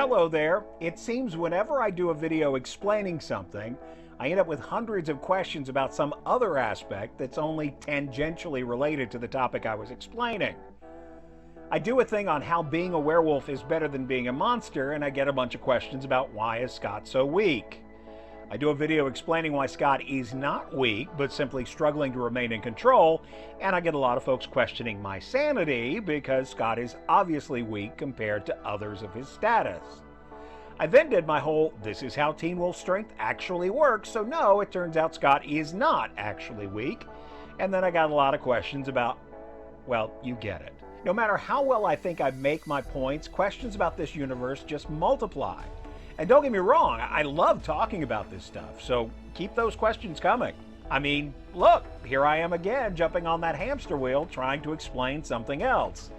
Hello there. It seems whenever I do a video explaining something, I end up with hundreds of questions about some other aspect that's only tangentially related to the topic I was explaining. I do a thing on how being a werewolf is better than being a monster, and I get a bunch of questions about why is Scott so weak. I do a video explaining why Scott is not weak, but simply struggling to remain in control, and I get a lot of folks questioning my sanity because Scott is obviously weak compared to others of his status. I then did my whole, this is how Teen Wolf strength actually works, so no, it turns out Scott is not actually weak, and then I got a lot of questions about, well, you get it. No matter how well I think I make my points, questions about this universe just multiply. And don't get me wrong, I love talking about this stuff, so keep those questions coming. I mean, look, here I am again jumping on that hamster wheel trying to explain something else.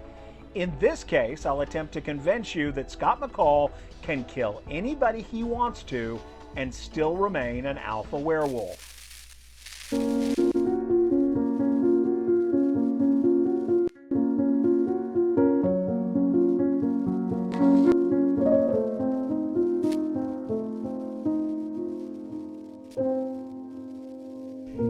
In this case, I'll attempt to convince you that Scott McCall can kill anybody he wants to and still remain an alpha werewolf.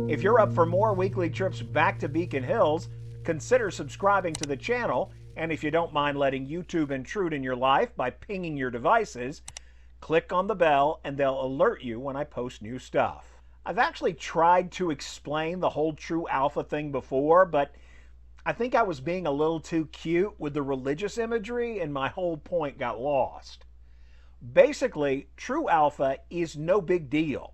If you're up for more weekly trips back to Beacon Hills, consider subscribing to the channel, and if you don't mind letting YouTube intrude in your life by pinging your devices, click on the bell and they'll alert you when I post new stuff. I've actually tried to explain the whole true alpha thing before, but I think I was being a little too cute with the religious imagery and my whole point got lost. Basically, true alpha is no big deal.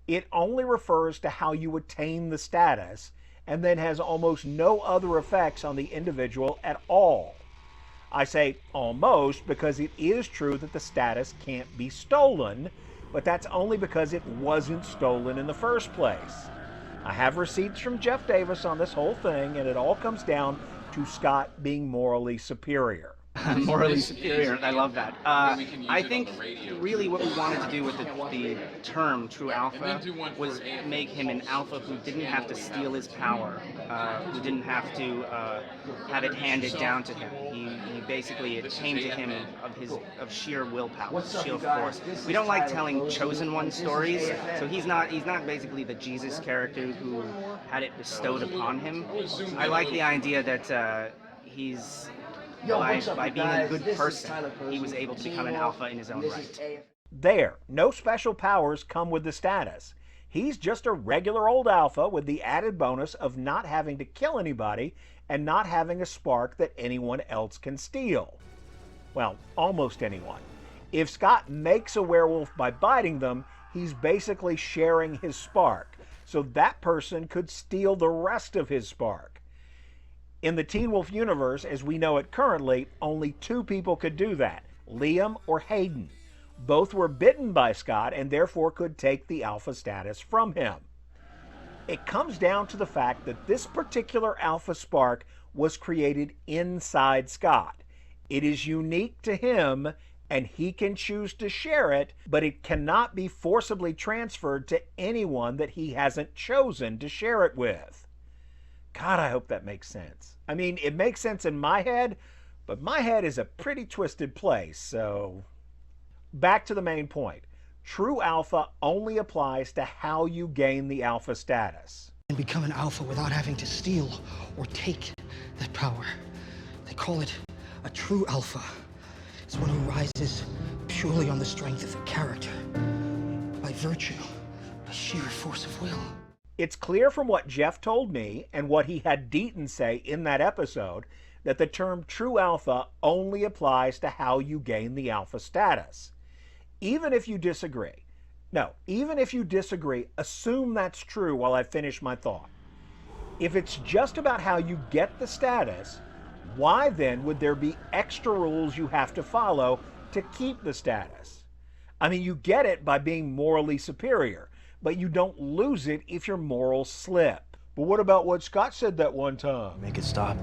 It only refers to how you attain the status and then has almost no other effects on the individual at all. I say almost because it is true that the status can't be stolen, but that's only because it wasn't stolen in the first place. I have receipts from Jeff Davis on this whole thing, and it all comes down to Scott being morally superior. Morally superior, I love that. I think really what we wanted to do with the term true alpha was make him an alpha who didn't have to steal his power, who didn't have to have it handed down to him. He basically, it came to him of sheer willpower, sheer force. We don't like telling chosen one stories, so he's not basically the Jesus character who had it bestowed upon him. I like the idea that he's by being a good person, he was able to become an alpha in his own right. There, no special powers come with the status. He's just a regular old alpha with the added bonus of not having to kill anybody and not having a spark that anyone else can steal. Well, almost anyone. If Scott makes a werewolf by biting them, he's basically sharing his spark, so that person could steal the rest of his spark. In the Teen Wolf universe, as we know it currently, only two people could do that, Liam or Hayden. Both were bitten by Scott and therefore could take the alpha status from him. It comes down to the fact that this particular alpha spark was created inside Scott. It is unique to him and he can choose to share it, but it cannot be forcibly transferred to anyone that he hasn't chosen to share it with. God, I hope that makes sense. I mean, it makes sense in my head, but my head is a pretty twisted place, so... Back to the main point. True alpha only applies to how you gain the alpha status. And become an alpha without having to steal or take that power. They call it a true alpha. It's one who rises purely on the strength of the character, by virtue, by sheer force of will. It's clear from what Jeff told me and what he had Deaton say in that episode that the term true alpha only applies to how you gain the alpha status. Even if you disagree, assume that's true while I finish my thought. If it's just about how you get the status, why then would there be extra rules you have to follow to keep the status? I mean, you get it by being morally superior, but you don't lose it if your morals slip. But what about what Scott said that one time? Make it stop,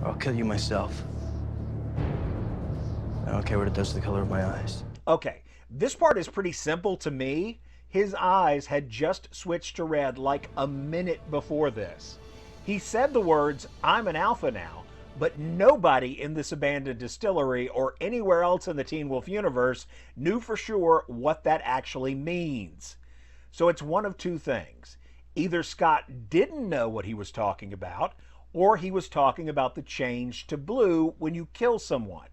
or I'll kill you myself. I don't care what it does to the color of my eyes. Okay, this part is pretty simple to me. His eyes had just switched to red like a minute before this. He said the words, "I'm an alpha now," But nobody in this abandoned distillery or anywhere else in the Teen Wolf universe knew for sure what that actually means. So it's one of two things. Either Scott didn't know what he was talking about, or he was talking about the change to blue when you kill someone.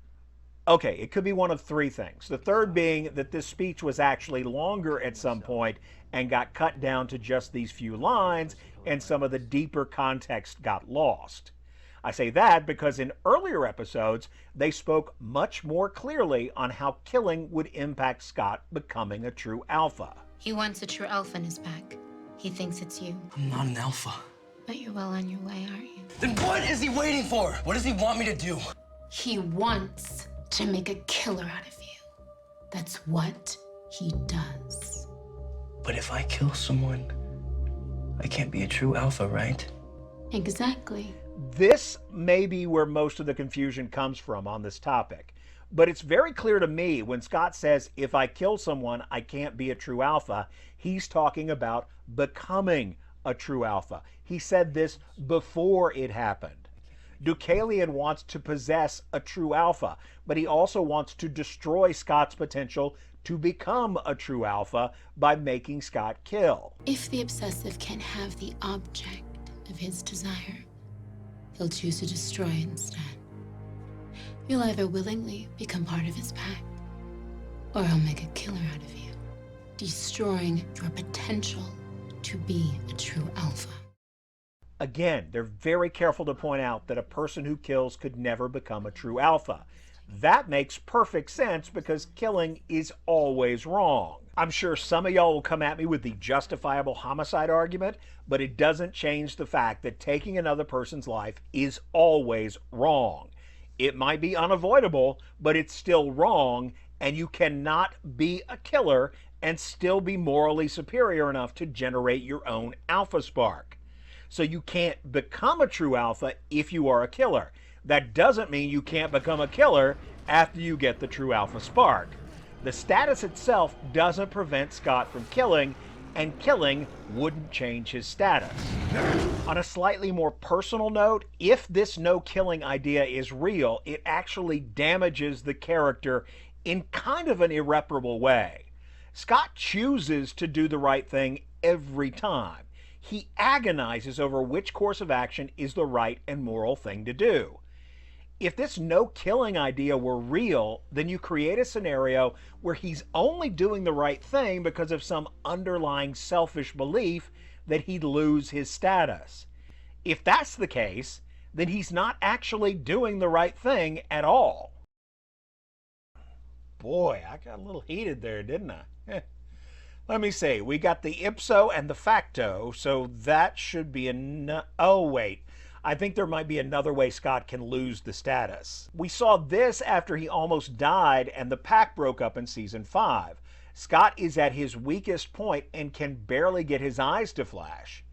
Okay, it could be one of three things. The third being that this speech was actually longer at some point and got cut down to just these few lines, and some of the deeper context got lost. I say that because in earlier episodes, they spoke much more clearly on how killing would impact Scott becoming a true alpha. He wants a true alpha in his pack. He thinks it's you. I'm not an alpha. But you're well on your way, aren't you? Then what is he waiting for? What does he want me to do? He wants to make a killer out of you. That's what he does. But if I kill someone, I can't be a true alpha, right? Exactly. This may be where most of the confusion comes from on this topic. But it's very clear to me when Scott says, if I kill someone, I can't be a true alpha, he's talking about becoming a true alpha. He said this before it happened. Deucalion wants to possess a true alpha, but he also wants to destroy Scott's potential to become a true alpha by making Scott kill. If the obsessive can't have the object of his desire, he'll choose to destroy instead. You'll either willingly become part of his pack, or he'll make a killer out of you, destroying your potential to be a true alpha. Again, they're very careful to point out that a person who kills could never become a true alpha. That makes perfect sense because killing is always wrong. I'm sure some of y'all will come at me with the justifiable homicide argument, but it doesn't change the fact that taking another person's life is always wrong. It might be unavoidable, but it's still wrong, and you cannot be a killer and still be morally superior enough to generate your own alpha spark. So you can't become a true alpha if you are a killer. That doesn't mean you can't become a killer after you get the true alpha spark. The status itself doesn't prevent Scott from killing, and killing wouldn't change his status. On a slightly more personal note, if this no-killing idea is real, it actually damages the character in kind of an irreparable way. Scott chooses to do the right thing every time. He agonizes over which course of action is the right and moral thing to do. If this no-killing idea were real, then you create a scenario where he's only doing the right thing because of some underlying selfish belief that he'd lose his status. If that's the case, then he's not actually doing the right thing at all. Boy, I got a little heated there, didn't I? Let me see. We got the ipso and the facto, so that should be oh, wait. I think there might be another way Scott can lose the status. We saw this after he almost died and the pack broke up in Season 5. Scott is at his weakest point and can barely get his eyes to flash.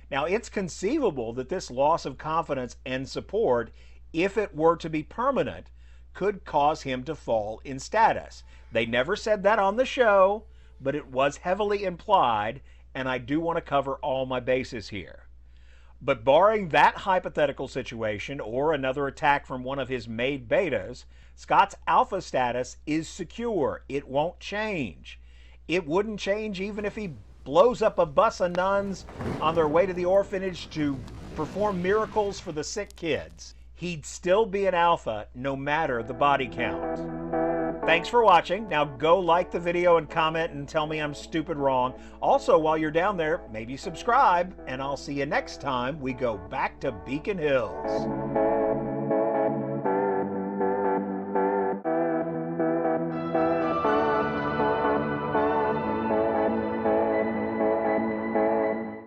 Now, it's conceivable that this loss of confidence and support, if it were to be permanent, could cause him to fall in status. They never said that on the show, but it was heavily implied, and I do want to cover all my bases here. But barring that hypothetical situation or another attack from one of his made betas, Scott's alpha status is secure. It won't change. It wouldn't change even if he blows up a bus of nuns on their way to the orphanage to perform miracles for the sick kids. He'd still be an alpha no matter the body count. Thanks for watching. Now go like the video and comment and tell me I'm stupid wrong. Also, while you're down there, maybe subscribe, and I'll see you next time we go back to Beacon Hills.